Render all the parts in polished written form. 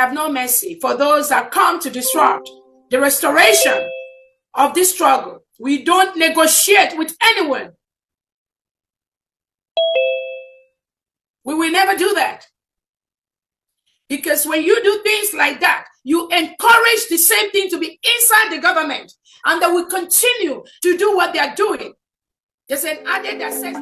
have no mercy for those that come to disrupt the restoration of this struggle. We don't negotiate with anyone. We will never do that. Because when you do things like that, you encourage the same thing to be inside the government, and they will continue to do what they are doing. There's an added that says,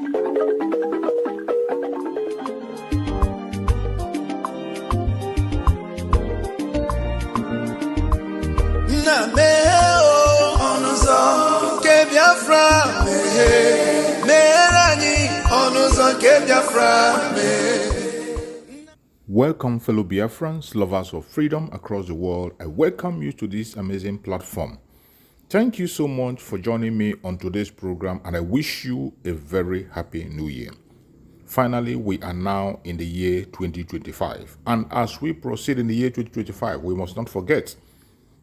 Welcome, fellow Biafrans, lovers of freedom across the world. I welcome you to this amazing platform. Thank you so much for joining me on today's program, and I wish you a very happy new year. Finally, we are now in the year 2025, and as we proceed in the year 2025, we must not forget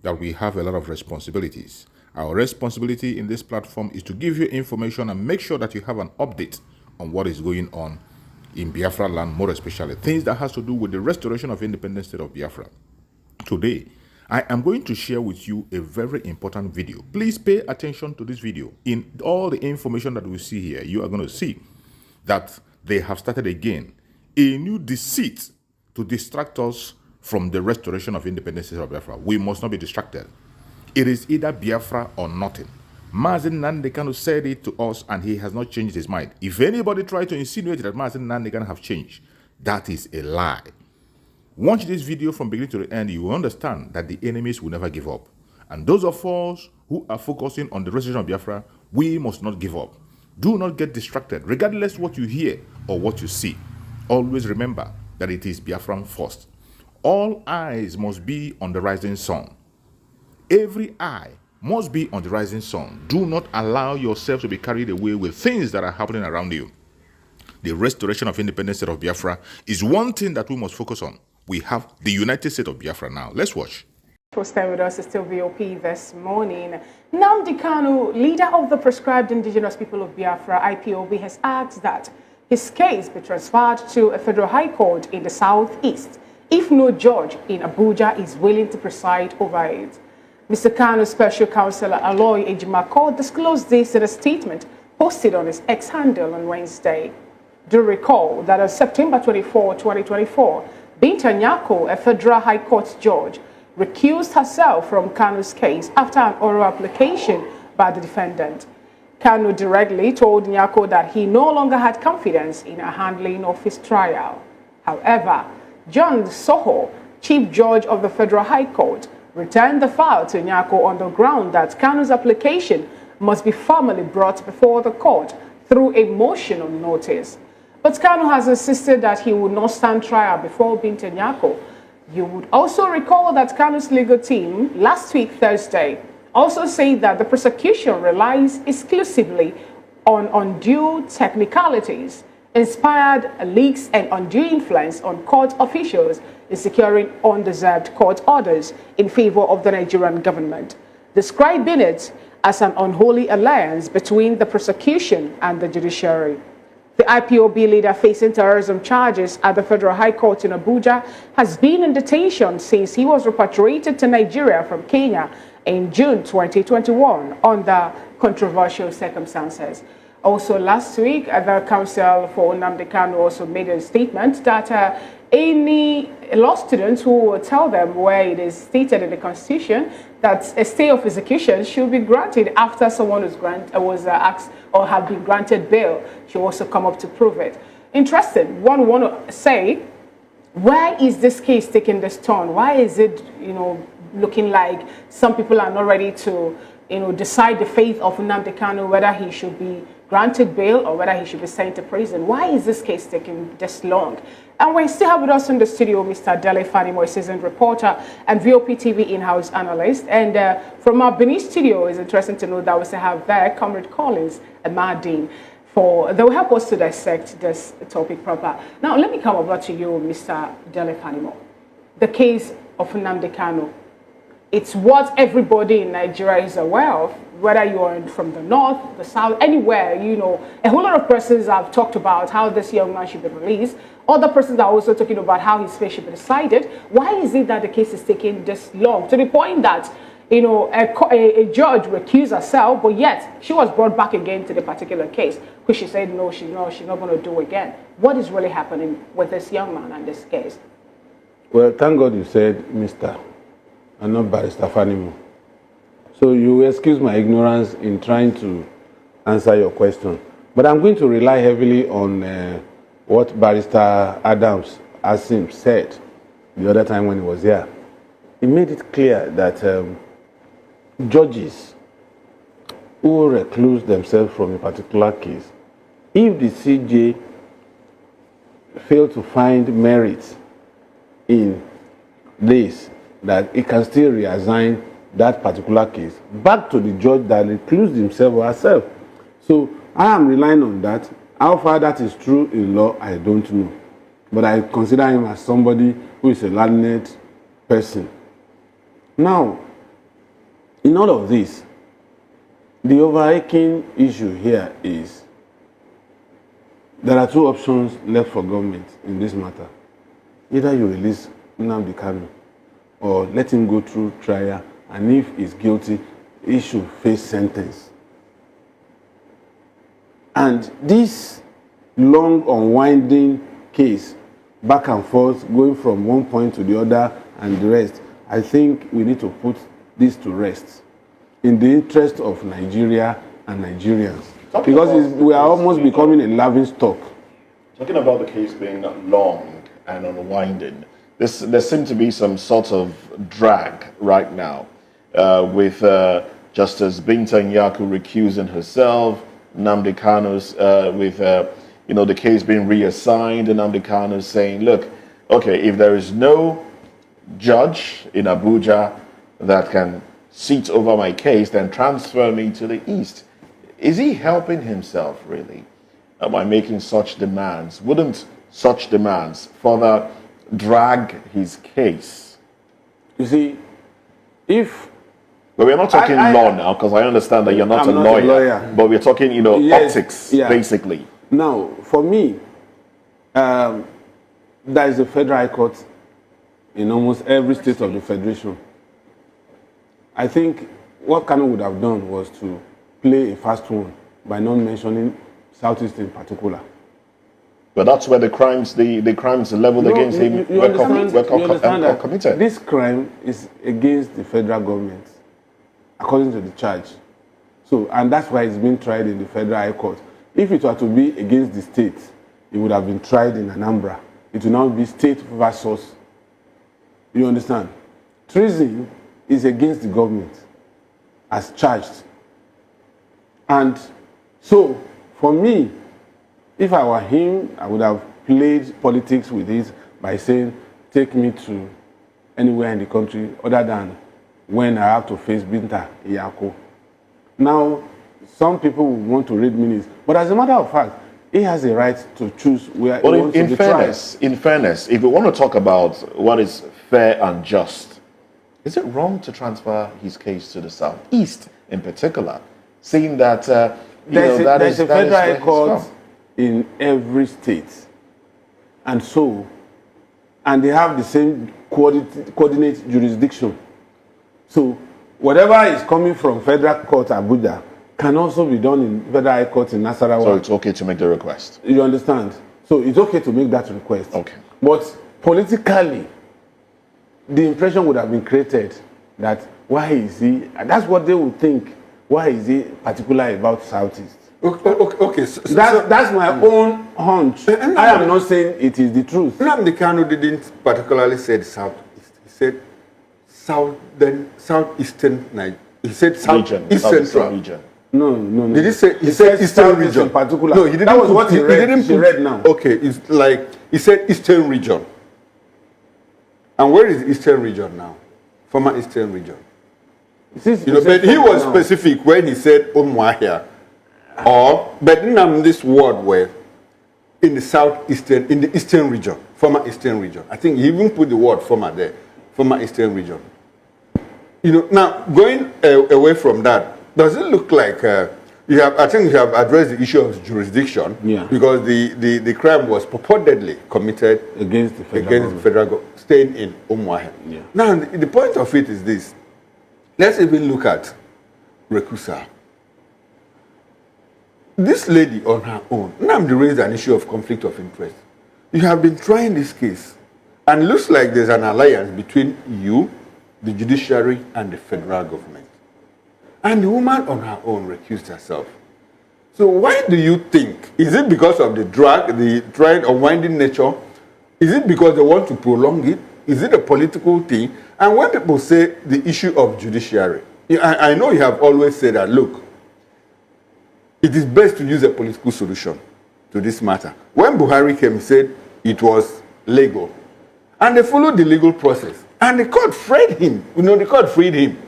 that we have a lot of responsibilities. Our responsibility in this platform is to give you information and make sure that you have an update on what is going on in Biafra land, more especially things that has to do with the restoration of independent state of Biafra. Today, I am going to share with you a very important video. Please pay attention to this video. In all the information that we see here, you are going to see that they have started again a new deceit to distract us from the restoration of independent state of Biafra. We must not be distracted. It is either Biafra or nothing. Mazi Nnamdi Kanu said it to us, and he has not changed his mind. If anybody tries to insinuate that Mazi Nnamdi Kanu have changed, that is a lie. Watch this video from beginning to the end. You will understand that the enemies will never give up. And those of us who are focusing on the restoration of Biafra, we must not give up. Do not get distracted, regardless what you hear or what you see. Always remember that it is Biafran first. All eyes must be on the rising sun. Every eye must be on the rising sun. Do not allow yourself to be carried away with things that are happening around you. The restoration of independent state of Biafra is one thing that we must focus on. We have the United States of Biafra now. Let's watch. For staying with us is still VOP this morning. Nnamdi Kanu, leader of the proscribed indigenous people of Biafra, IPOB, has asked that his case be transferred to a federal high court in the southeast if no judge in Abuja is willing to preside over it. Mr. Kanu's special counselor, Aloy Ejimako, disclosed this in a statement posted on his X handle on Wednesday. Do recall that on September 24, 2024, Binta Nyako, a federal high court judge, recused herself from Kanu's case after an oral application by the defendant. Kanu directly told Nyako that he no longer had confidence in her handling of his trial. However, John Soho, chief judge of the federal high court, returned the file to Nyako on the ground that Kanu's application must be formally brought before the court through a motion on notice. But Kanu has insisted that he would not stand trial before Binta Nyako. You would also recall that Kanu's legal team last week, Thursday, also said that the prosecution relies exclusively on undue technicalities, inspired leaks and undue influence on court officials in securing undeserved court orders in favor of the Nigerian government, describing it as an unholy alliance between the prosecution and the judiciary. The IPOB leader facing terrorism charges at the Federal High Court in Abuja has been in detention since he was repatriated to Nigeria from Kenya in June 2021 under controversial circumstances. Also last week, the counsel for Nnamdi Kanu also made a statement that any law students who will tell them where it is stated in the Constitution that a stay of execution should be granted after someone was asked or have been granted bail, should also come up to prove it. Interesting. One want to say, why is this case taking this turn? Why is it, looking like some people are not ready to, decide the fate of Nnamdi Kanu, whether he should be granted bail or whether he should be sent to prison? Why is this case taking this long? And we still have with us in the studio Mr. Dele Fanimo, a seasoned reporter and VOP TV in-house analyst. And from our Benin studio, it's interesting to know that we still have there Comrade Collins and Mardin. They will help us to dissect this topic proper. Now, let me come over to you, Mr. Dele Fanimo. The case of Nnamdi Kanu. It's what everybody in Nigeria is aware of, whether you are from the north, the south, anywhere, a whole lot of persons have talked about how this young man should be released. Other persons are also talking about how his fate should be decided. Why is it that the case is taking this long? To the point that, you know, a judge recused herself, but yet she was brought back again to the particular case, which she said, no, she's not going to do again. What is really happening with this young man and this case? Well, thank God you said Mr. and not Barrister Fanimo. So you excuse my ignorance in trying to answer your question. But I'm going to rely heavily on what Barrister Adams Asim said the other time when he was here. He made it clear that judges who recluse themselves from a particular case, if the CJ fail to find merit in this, that it can still reassign that particular case back to the judge that reclused himself or herself. So I am relying on that. How far that is true in law, I don't know. But I consider him as somebody who is a learned person. Now, in all of this, the overarching issue here is there are two options left for government in this matter. Either you release Nnamdi Kanu or let him go through trial, and if he's guilty, he should face sentence. And this long unwinding case, back and forth, going from one point to the other and the rest, I think we need to put this to rest in the interest of Nigeria and Nigerians. Because we are almost becoming a laughing stock. Talking about the case being long and unwinding, there seems to be some sort of drag right now with Justice Binta Nyako recusing herself, Nnamdi Kanu's with the case being reassigned, and Nnamdi Kanu saying, look, okay, if there is no judge in Abuja that can sit over my case, then transfer me to the east. Is he helping himself really by making such demands? Wouldn't such demands further drag his case? You see, if... But we're not talking law now, because I understand that you're not a lawyer. But we're talking, yes, optics, yeah. basically. Now, for me, there is a federal high court in almost every state of the federation. I think what Kanu would have done was to play a fast one by not mentioning Southeast in particular. But that's where the crimes leveled against him were committed. This crime is against the federal government, according to the charge. So, and that's why it's been tried in the federal high court. If it were to be against the state, it would have been tried in Anambra. It will now be state versus. You understand? Treason is against the government as charged. And so, for me, if I were him, I would have played politics with it by saying, take me to anywhere in the country other than when I have to face Binta Nyako. Now, some people will want to read minutes, but as a matter of fact, he has a right to choose where he wants to be tried. In fairness, if we want to talk about what is fair and just, is it wrong to transfer his case to the Southeast in particular, seeing that there's a federal high court in every state, and they have the same coordinate jurisdiction. So whatever is coming from federal court Abuja can also be done in federal high court in Nasarawa. So it's okay to make the request. You understand? So it's okay to make that request. Okay. But politically, the impression would have been created that why is he? That's what they would think. Why is he particular about Southeast? Okay. That's my own hunch. I am not saying it is the truth. Nnamdi Kanu didn't particularly say Southeast. He said southeastern Nigeria. He said southeastern region. No. Did he say? He said eastern region in particular. No, he didn't. That was what he read. Didn't She read now. Okay, it's like he said eastern region. And where is the eastern region now? Former eastern region. But he was specific when he said Umuahia, but this word were in the southeastern, in the eastern region, former eastern region. I think he even put the word former there, former eastern region. Now going away from that, does it look like I think you have addressed the issue of jurisdiction, because the crime was purportedly committed against the federal government, staying in Umuahia. Yeah. Now, the point of it is this. Let's even look at Rekusa. This lady on her own, Nnamdi raised an issue of conflict of interest. You have been trying this case, and it looks like there's an alliance between you, the judiciary, and the federal government. And the woman on her own recused herself. So why do you think? Is it because of the drag, the trying unwinding nature? Is it because they want to prolong it? Is it a political thing? And when people say the issue of judiciary, I know you have always said that, look, it is best to use a political solution to this matter. When Buhari came, he said it was legal. And they followed the legal process. And the court freed him. The court freed him.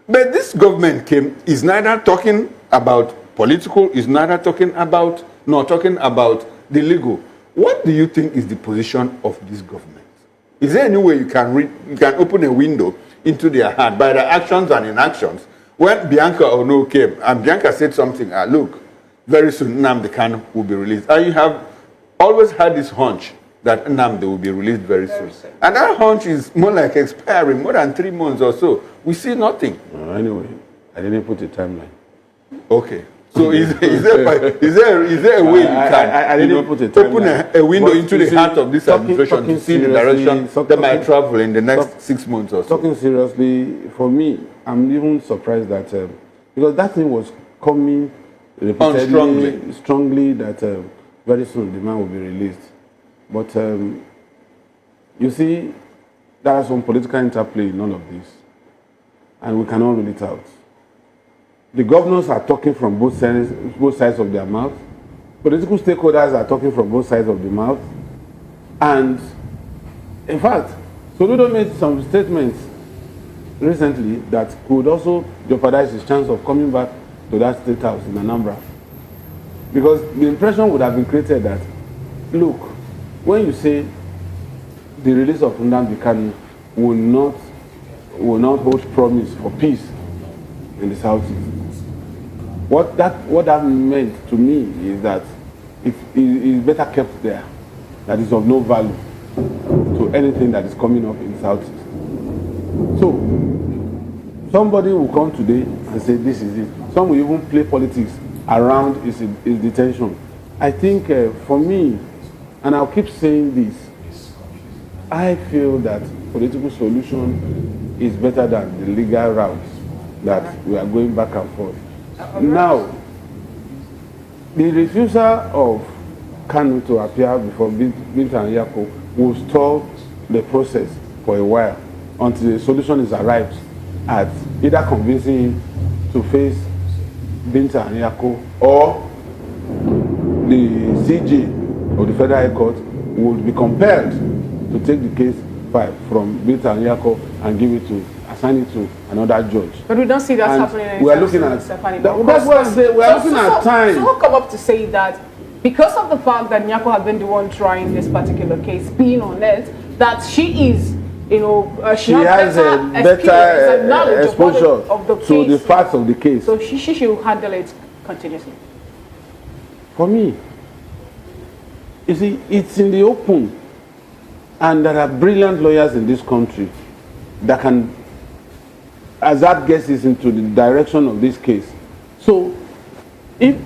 But this government is neither talking about political, is neither talking about, nor talking about the legal. What do you think is the position of this government? Is there any way you can open a window into their heart by their actions and inactions? When Bianca Ono came, and Bianca said something, look, very soon Nnamdi Kanu will be released. And you have always had this hunch that Nnamdi will be released very soon. And that hunch is more like expiring, more than 3 months or so. We see nothing. Anyway, I didn't put a timeline. Okay. So is there a way you can open a window into the heart of this administration to see the direction that might travel in the next 6 months or so? Talking seriously, for me, I'm even surprised that, because that thing was coming repeatedly, strongly that very soon the man will be released. But you see, there are some political interplay in all of this, and we cannot rule it out. The governors are talking from both sides of their mouth. Political stakeholders are talking from both sides of the mouth. And in fact, Soludo made some statements recently that could also jeopardize his chance of coming back to that state house in Anambra. Because the impression would have been created that, look, when you say the release of Nnamdi Kanu will not hold promise for peace in the Southeast, what that meant to me is that it is better kept there. That is of no value to anything that is coming up in the Southeast. So somebody will come today and say this is it. Some will even play politics around his detention. I think for me, and I'll keep saying this, I feel that political solution is better than the legal route that we are going back and forth. Now, the refusal of Kanu to appear before Binta and Yako will stall the process for a while until the solution is arrived at either convincing him to face Binta and Yako, or the CJ of the Federal High Court would be compelled to take the case from Binta and Yako and assign it to another judge. But we don't see that happening. We are looking at that's what I say. We are looking at time. So who come up to say that because of the fact that Nyako has been the one trying this particular case, being on it, that she is, she has a better knowledge exposure of the to the facts of the case. So she should handle it continuously. For me, you see, it's in the open, and there are brilliant lawyers in this country that can hazard guesses into the direction of this case. So, if,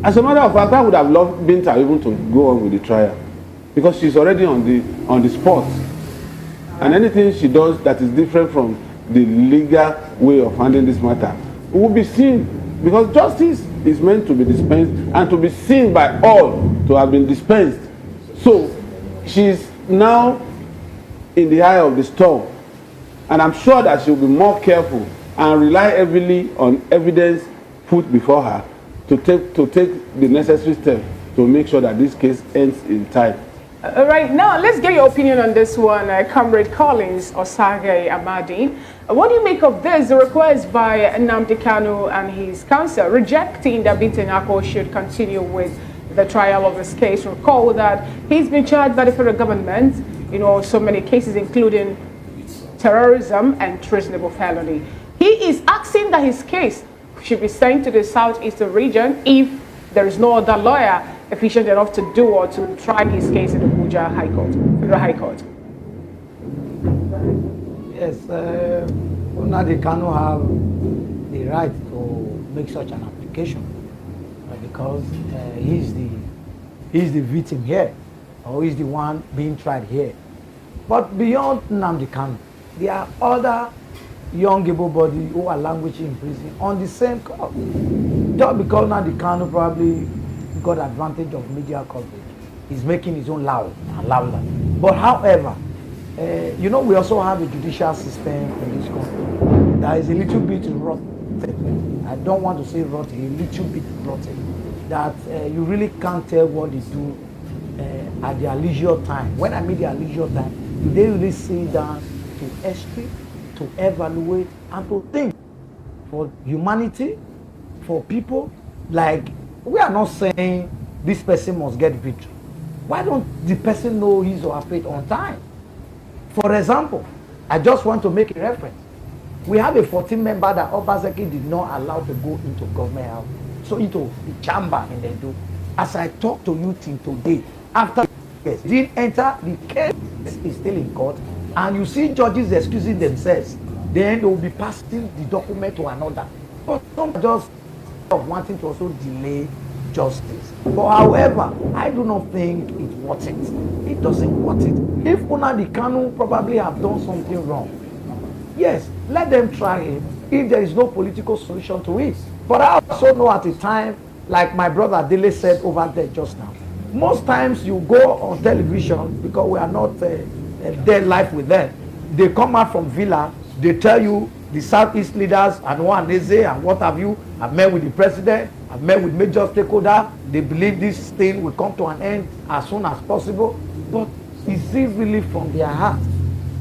as a matter of fact, I would have loved Binta even to go on with the trial, because she's already on the spot, and anything she does that is different from the legal way of handling this matter will be seen, because justice is meant to be dispensed and to be seen by all to have been dispensed. So, she's now in the eye of the storm. And I'm sure that she'll be more careful and rely heavily on evidence put before her to take the necessary steps to make sure that this case ends in time. Right now, let's get your opinion on this one, Comrade Collins Osage Amadi. What do you make of this? The request by Nnamdi Kanu and his counsel rejecting that Binta Nyako should continue with the trial of this case. Recall that he's been charged by the federal government, so many cases, including terrorism and treasonable felony. He is asking that his case should be sent to the southeastern region if there is no other lawyer efficient enough to do or to try his case in the Abuja High Court, Federal High Court. Yes, Nnamdi Kanu have the right to make such an application because he's the victim here, or he's the one being tried here. But beyond Nnamdi Kanu, there are other young able-bodied who are languishing in prison on the same cause. Just because Nnamdi Kanu probably got advantage of media coverage, he's making his own loud and louder. But however, you know, we also have a judicial system in this country that is a little bit rotten. I don't want to say rotten, a little bit rotten. That you really can't tell what they do at their leisure time. When I mean their leisure time, do they really sit down to estimate, to evaluate, and to think for humanity, for people? Like, we are not saying this person must get victory. Why don't the person know his or her fate on time? For example, I just want to make a reference. We have a 14 member that Obaseki did not allow to go into government house, so into the chamber in Edo. As I talk to you till today, after the case didn't enter, the case is still in court, and you see judges excusing themselves, then they will be passing the document to another. But some just of wanting to also delay justice. But however, I do not think it's worth it. It doesn't worth it. If Nnamdi Kanu probably have done something wrong, yes, let them try him if there is no political solution to it. But I also know at the time, like my brother Dele said over there just now, most times you go on television, because we are not there live with them, they come out from Villa, they tell you the Southeast leaders and Nwaneze and what have you, I've met with the president, I've met with major stakeholders, they believe this thing will come to an end as soon as possible. But is it really from their heart?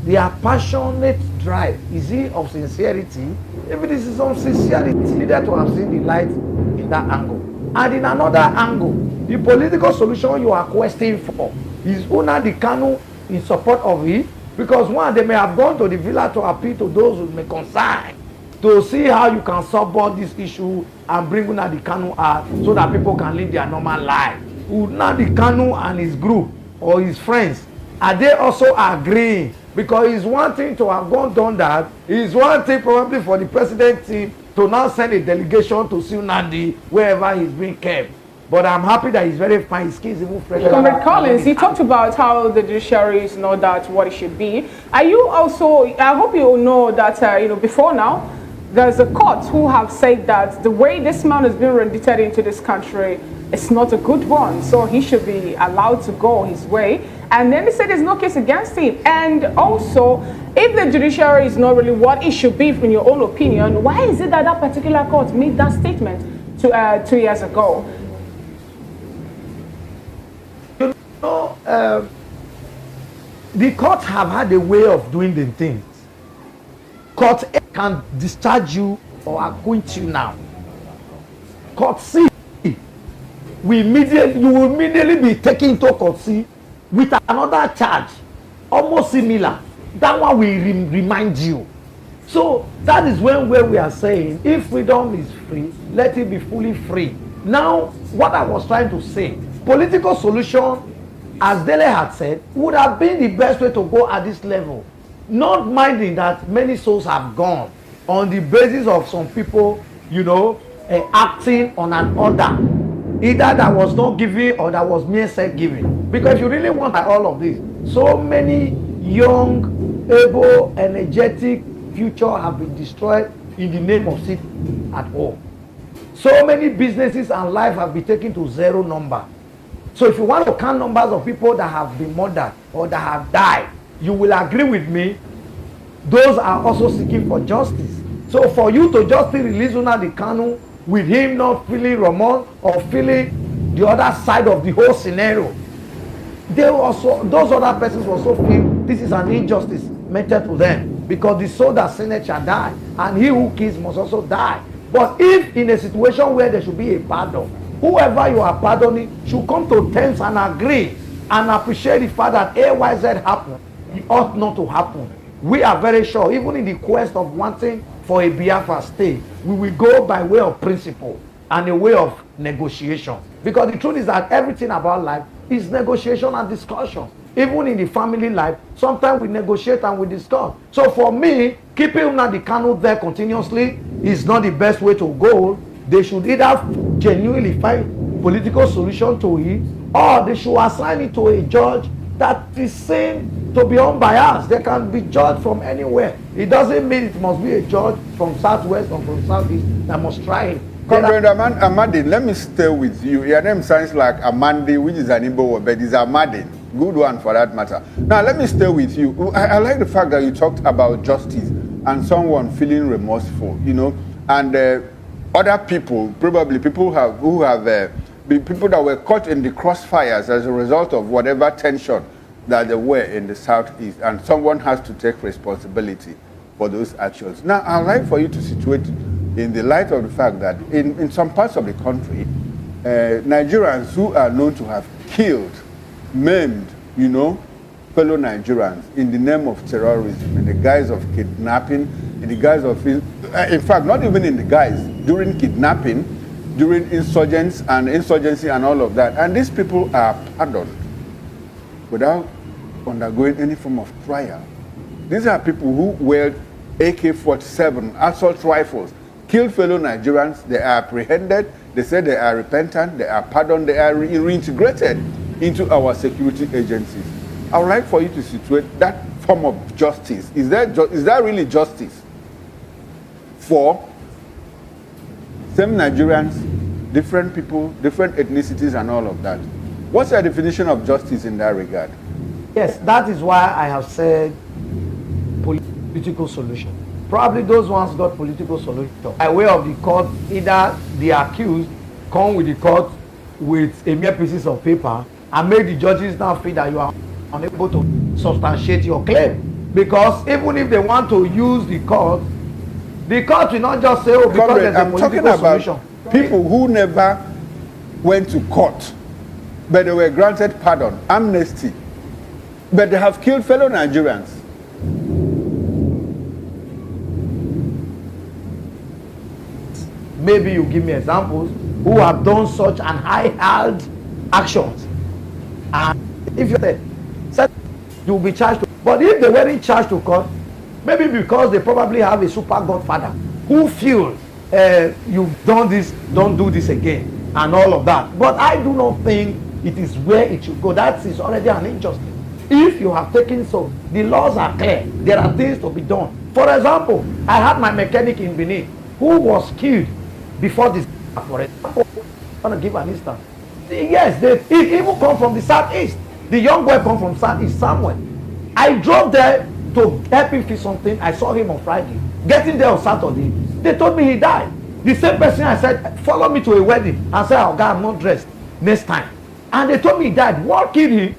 Their passionate drive, is it of sincerity? If it is of sincerity, it's needed to have seen the light in that angle. And in another angle, the political solution you are questioning for, is Nnamdi Kanu in support of it? Because one, they may have gone to the villa to appeal to those who may concern, to see how you can support this issue and bring Nnamdi Kanu out so that people can live their normal life. Nnamdi Kanu and his group or his friends, are they also agreeing? Because it's one thing to have done that, it's one thing probably for the president team to now send a delegation to see Nnamdi wherever he's being kept. But I'm happy that he's very fine. His skin is even fresh. Comrade Collins, he talked about how the judiciary is not that what it should be. Are you also, I hope you know that, you know, before now, there's a court who have said that the way this man has been rendited into this country is not a good one. So he should be allowed to go his way. And then they said there's no case against him. And also, if the judiciary is not really what it should be in your own opinion, why is it that that particular court made that statement 2 years ago? You know, the courts have had a way of doing the things. Court A can discharge you or acquit you now. Court C, you will immediately be taken to Court C with another charge, almost similar. That one will remind you. So that is where we are saying, if freedom is free, let it be fully free. Now, what I was trying to say, political solution, as Dele had said, would have been the best way to go at this level. Not minding that many souls have gone on the basis of some people, you know, acting on an order. Either that was not giving or that was mere self-giving. Because if you really want all of this, so many young, able, energetic future have been destroyed in the name of sit at home. So many businesses and life have been taken to zero number. So if you want to count numbers of people that have been murdered or that have died, you will agree with me, those are also seeking for justice. So for you to just release Nnamdi Kanu with him not feeling remorse or feeling the other side of the whole scenario, they also, those other persons also feel this is an injustice meted to them, because the soul that sinneth shall die, and he who kills must also die. But if in a situation where there should be a pardon, whoever you are pardoning should come to terms and agree and appreciate the fact that AYZ happened. It ought not to happen. We are very sure, even in the quest of wanting for a Biafra state, we will go by way of principle and a way of negotiation. Because the truth is that everything about life is negotiation and discussion. Even in the family life, sometimes we negotiate and we discuss. So for me, keeping Nnamdi Kanu there continuously is not the best way to go. They should either genuinely find political solution to it, or they should assign it to a judge that is seen to be unbiased. They can be judged from anywhere. It doesn't mean it must be a judge from Southwest or from Southeast that must try it. Comrade Amadi, let me stay with you. Your name sounds like Amandi, which is an Igbo word, but it's Amadi. Good one for that matter. Now, let me stay with you. I like the fact that you talked about justice and someone feeling remorseful, you know, and other people, probably people who have people that were caught in the crossfires as a result of whatever tension that they were in the Southeast, and someone has to take responsibility for those actions. Now, I'd like for you to situate in the light of the fact that in some parts of the country, Nigerians who are known to have killed, maimed, you know, fellow Nigerians in the name of terrorism, in the guise of kidnapping, in the guise of, in fact, not even in the guise, during kidnapping, during insurgency and all of that. And these people are pardoned without undergoing any form of trial. These are people who wield AK-47, assault rifles, killed fellow Nigerians. They are apprehended. They say they are repentant. They are pardoned. They are reintegrated into our security agencies. I would like for you to situate that form of justice. Is that really justice for same Nigerians, different people, different ethnicities, and all of that? What's your definition of justice in that regard? Yes, that is why I have said political solution. Probably those ones got political solution by way of the court. Either the accused come with the court with a mere pieces of paper and make the judges now feel that you are unable to substantiate your claim. Because even if they want to use the court will not just say, oh, because there's a political solution. People who never went to court, but they were granted pardon, amnesty, but they have killed fellow Nigerians. Maybe you give me examples who have done such an high-held actions. And if you said you will be charged, but if they weren't charged to court, maybe because they probably have a super godfather who feel you've done this, don't do this again, and all of that. But I do not think it is where it should go. That is already an injustice. If you have taken so, the laws are clear. There are things to be done. For example, I had my mechanic in Benin who was killed before this. For example, I want to give an instance. Yes, he even come from the southeast. The young boy come from southeast somewhere. I drove there to help him fix something. I saw him on Friday. Getting there on Saturday, they told me he died. The same person I said, follow me to a wedding. I said, oh God, I'm not dressed next time. And they told me he died. What killed him?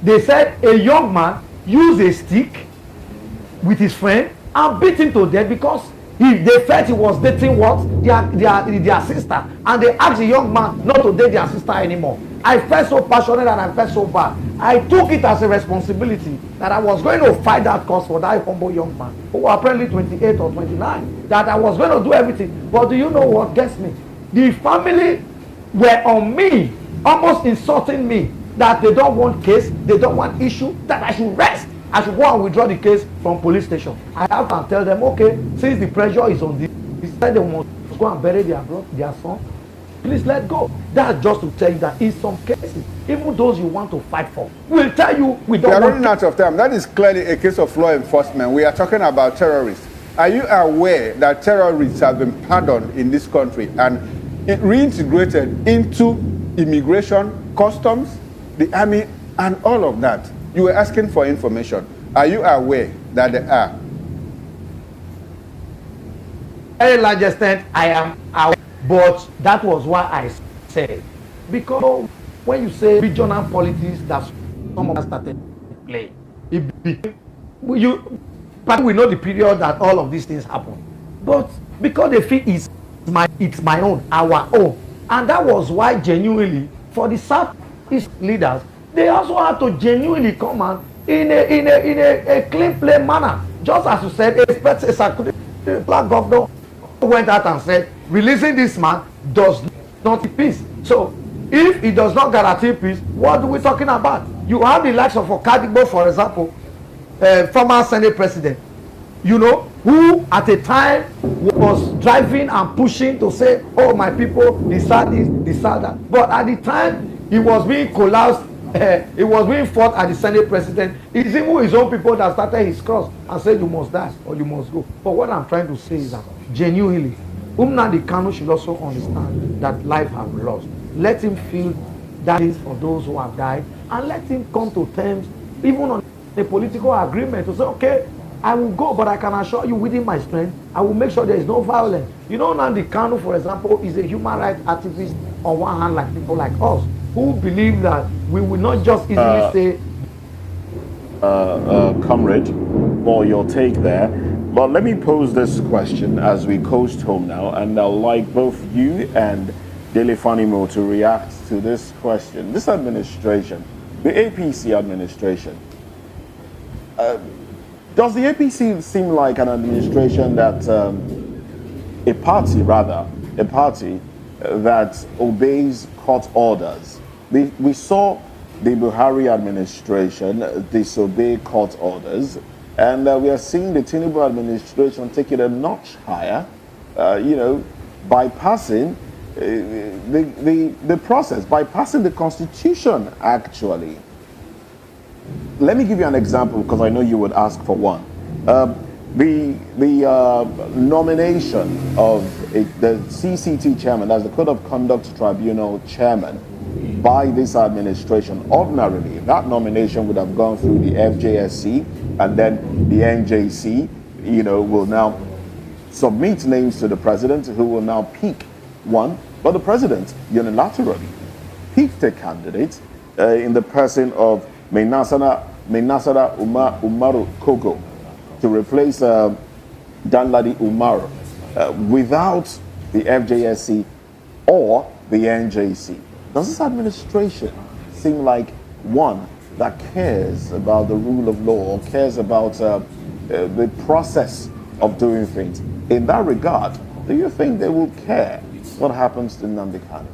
They said a young man used a stick with his friend and beat him to death because they felt he was dating what? Their sister. And they asked the young man not to date their sister anymore. I felt so passionate and I felt so bad. I took it as a responsibility that I was going to fight that cause for that humble young man who was apparently 28 or 29. That I was going to do everything. But do you know what gets me? The family were on me, almost insulting me, that they don't want case, they don't want issue, that I should rest. I should go and withdraw the case from police station. I have to tell them, okay, since the pressure is on this, they said they must go and bury their son. Please let go. That's just to tell you that in some cases, even those you want to fight for will tell you we don't want. We are running out of time. That is clearly a case of law enforcement. We are talking about terrorists. Are you aware that terrorists have been pardoned in this country and reintegrated into immigration, customs, the army, and all of that? You were asking for information. Are you aware that they are? Very large extent, I am aware, but that was why I said, because when you say regional politics, that's some of us started playing. But we know the period that all of these things happen. But because they feel it's my own, our own, and that was why genuinely for the Southeast leaders, they also have to genuinely come out in a clean play manner. Just as you said, expect a The black governor went out and said, releasing this man does not peace. So if it does not guarantee peace, what are we talking about? You have the likes of Okadigbo, for example, former Senate president, you know, who at a time was driving and pushing to say, oh, my people, decide this, decide that. But at the time he was being collapsed, it was being fought at the Senate president. It's even his own people that started his cross and said, you must die or you must go. But what I'm trying to say is that genuinely, Nnamdi Kanu should also understand that life has lost. Let him feel that is for those who have died, and let him come to terms, even on a political agreement, to say, okay, I will go, but I can assure you within my strength, I will make sure there is no violence. You know, Nnamdi Kanu, for example, is a human rights activist on one hand, like people like us, who believe that we will not just easily say... Comrade, for your take there. But let me pose this question as we coast home now, and I'd like both you and Dele Fanimo to react to this question. This administration, the APC administration, does the APC seem like an administration that, a party that obeys court orders? We saw the Buhari administration disobey court orders, and we are seeing the Tinubu administration take it a notch higher, you know, bypassing the process, bypassing the Constitution, actually. Let me give you an example, because I know you would ask for one. The nomination of the CCT chairman, that's the Code of Conduct Tribunal chairman, by this administration, ordinarily, that nomination would have gone through the FJSC, and then the NJC, you know, will now submit names to the president, who will now pick one. But the president unilaterally picked a candidate in the person of Mainasara Umaru Kogo to replace Danladi Umar without the FJSC or the NJC. Does this administration seem like one that cares about the rule of law, or cares about the process of doing things? In that regard, do you think they will care what happens to Nnamdi Kanu?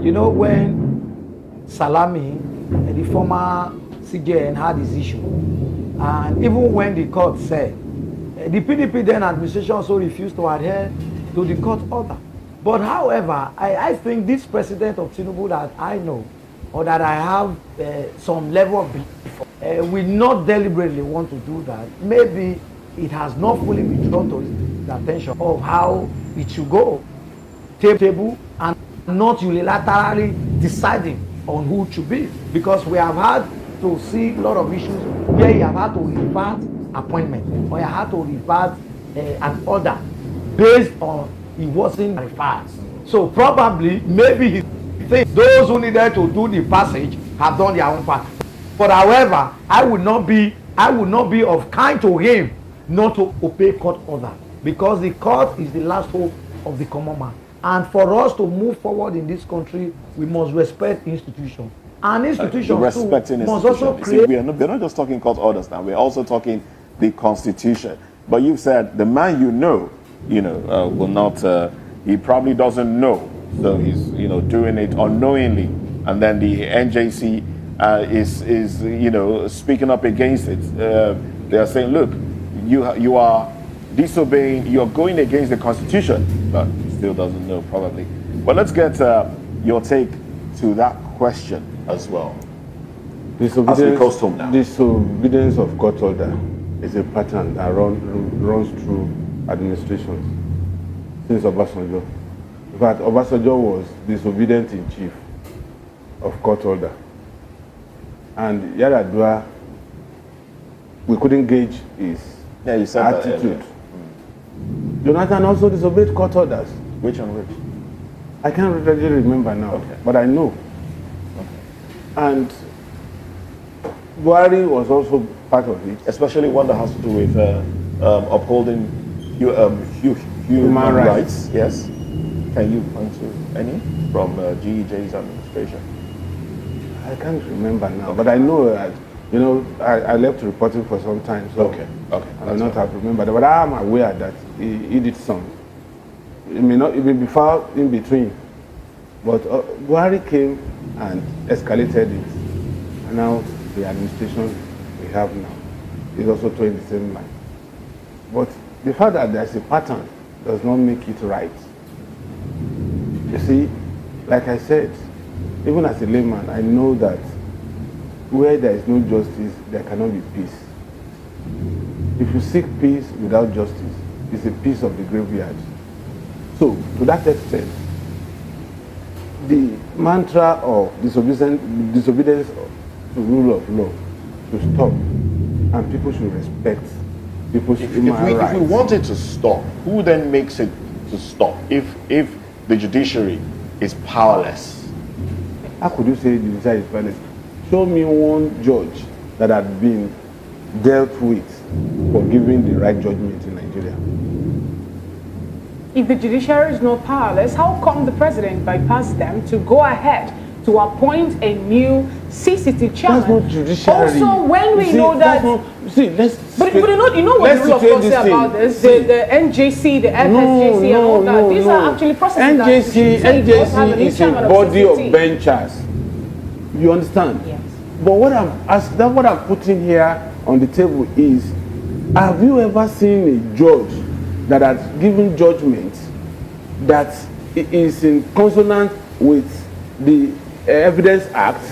You know, when Salami, the former CJN, had his issue, and even when the court said, the PDP then administration also refused to adhere to the court order. But however, I think this president of Tinubu that I know, or that I have some level of belief, will not deliberately want to do that. Maybe it has not fully been drawn to the attention of how it should go. Table, and not unilaterally deciding on who it should be. Because we have had to see a lot of issues where you have had to revert appointment, or you had to revert an order based on it wasn't referred. So probably, maybe he thinks those who needed to do the passage have done their own part. But however, I would not be of kind to him not to obey court order, because the court is the last hope of the common man. And for us to move forward in this country, we must respect institutions. And institutions too must also create... we're not just talking court orders now, we're also talking the Constitution. But you've said the man will not, he probably doesn't know, so he's, doing it unknowingly. And then the NJC is speaking up against it. They are saying, look, you are disobeying, you're going against the Constitution, but he still doesn't know, probably. But let's get your take to that question as well. Disobedience of court order is a pattern that runs through administrations since Obasanjo. In fact, Obasanjo was disobedient in chief of court order. And Yar'Adua, we couldn't gauge his attitude. Jonathan also disobeyed court orders. Which and which? I can't really remember now, okay, but I know. Okay. And Buhari was also part of it. Especially one that has to do with upholding human rights. Yes. Can you point to any from GEJ's administration? I can't remember now, but I know that, you know, I left reporting for some time, so okay. I may not have remembered, but I am aware that he did some. It may be far in between, but Buhari came and escalated it, and now the administration we have now is also towing the same line. But the fact that there's a pattern does not make it right. You see, like I said, even as a layman, I know that where there is no justice, there cannot be peace. If you seek peace without justice, it's a piece of the graveyard. So, to that extent, the mantra of disobedience to rule of law should stop, and people should respect people's human rights. If we want it to stop, who then makes it to stop? If the judiciary is powerless? How could you say the judiciary is powerless? Show me one judge that had been dealt with for giving the right judgment in Nigeria. If the judiciary is not powerless, how come the president bypassed them to go ahead to appoint a new CCT chairman? That's not judiciary. Also, when we know that... But you know what the rule of law say about this? The NJC, the FSJC, and all that. These are actually processes NJC is a body of benchers. You understand? Yes. But what I'm putting here on the table is, have you ever seen a judge that has given judgment that is in consonance with the Evidence Act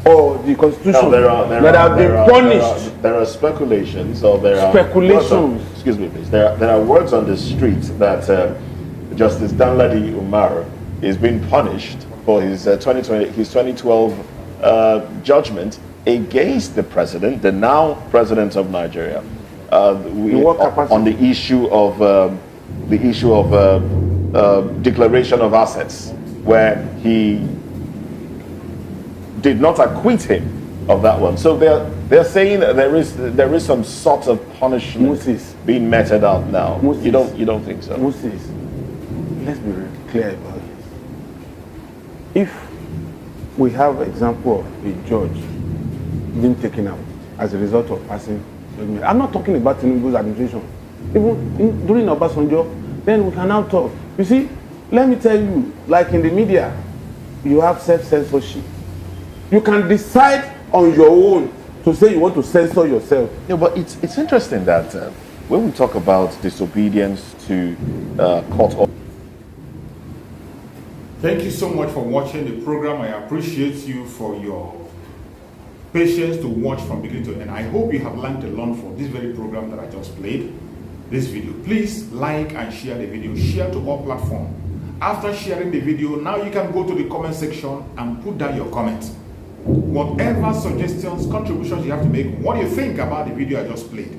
or the Constitution that have been punished? There are speculations, or there are speculations. Excuse me, please. There are words on the street that Justice Danladi Umar is being punished for his 2012 judgment against the president, the now president of Nigeria, on the issue of declaration of assets, where he did not acquit him of that one. So they're saying that there is some sort of punishment being meted out now. You don't think so? Moses, let's be very clear about this. If we have example of a judge being taken out as a result of passing judgment, I'm not talking about Tinubu's administration. Even during Obasanjo, then we can now talk. You see, let me tell you, like in the media, you have self-censorship. You can decide on your own to say you want to censor yourself. Yeah, but it's interesting that when we talk about disobedience to court orders. Thank you so much for watching the program. I appreciate you for your patience to watch from beginning to end. I hope you have learned a lot from this very program that I just played, this video. Please like and share the video. Share to all platforms. After sharing the video, now you can go to the comment section and put down your comments. Whatever suggestions, contributions you have to make, what do you think about the video I just played?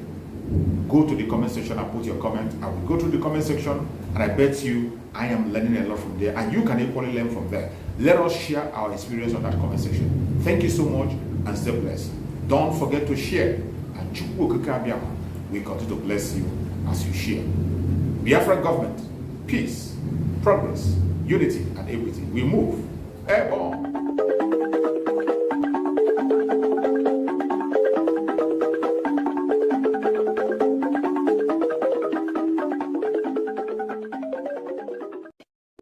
Go to the comment section and put your comment. I will go to the comment section, and I bet you I am learning a lot from there, and you can equally learn from there. Let us share our experience on that comment section. Thank you so much, and stay blessed. Don't forget to share, and we continue to bless you as you share. Biafra government, peace, progress, unity, and equity. We move.